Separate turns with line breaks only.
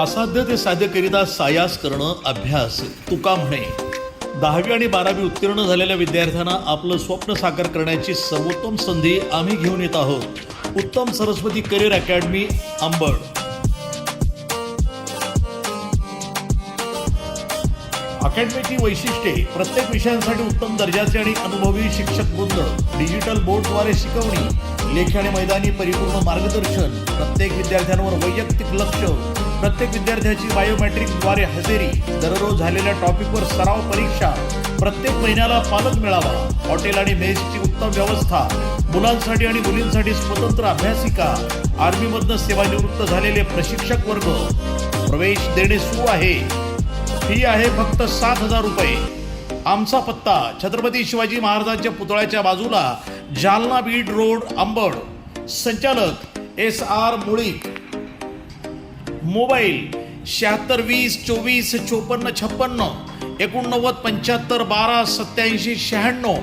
असाध्य ते साध्य करिता सायास करणं अभ्यास तुका म्हणे. 10वी आणि 12वी उत्तीर्ण झालेल्या विद्यार्थ्यांना आपलं स्वप्न साकार करण्याची सर्वोत्तम संधी आम्ही घेऊन येत आहोत. उत्तम सरस्वती करिअर अकॅडमी अंबड. अकॅडमीची वैशिष्ट्ये: प्रत्येक विषयांसाठी उत्तम दर्जाचे आणि अनुभवी शिक्षक वृंद, डिजिटल बोर्डद्वारे शिकवणी, लेखी आणि मैदानी परिपूर्ण मार्गदर्शन, प्रत्येक विद्यार्थ्यांवर वैयक्तिक लक्ष, प्रत्येक विद्यार्थ्याची बायोमेट्रिकद्वारे हजेरी, दररोज झालेल्या टॉपिकवर सराव परीक्षा, प्रत्येक महिन्याला पालक मेळावा, हॉटेल आणि मेसची उत्तम व्यवस्था, मुलांसाठी आणि मुलींसाठी स्वतंत्र अभ्यासिका, आर्मीमधनं सेवानिवृत्त झालेले प्रशिक्षक वर्ग. प्रवेश देणे सुरू आहे. फी आहे फक्त 7,000 रुपये. आमचा पत्ता: छत्रपती शिवाजी महाराजांच्या पुतळ्याच्या बाजूला, जालना बीड रोड, अंबड. संचालक SR मुळीक. मोबाईल 76 20 24 54 56, 89 75 12 87 96.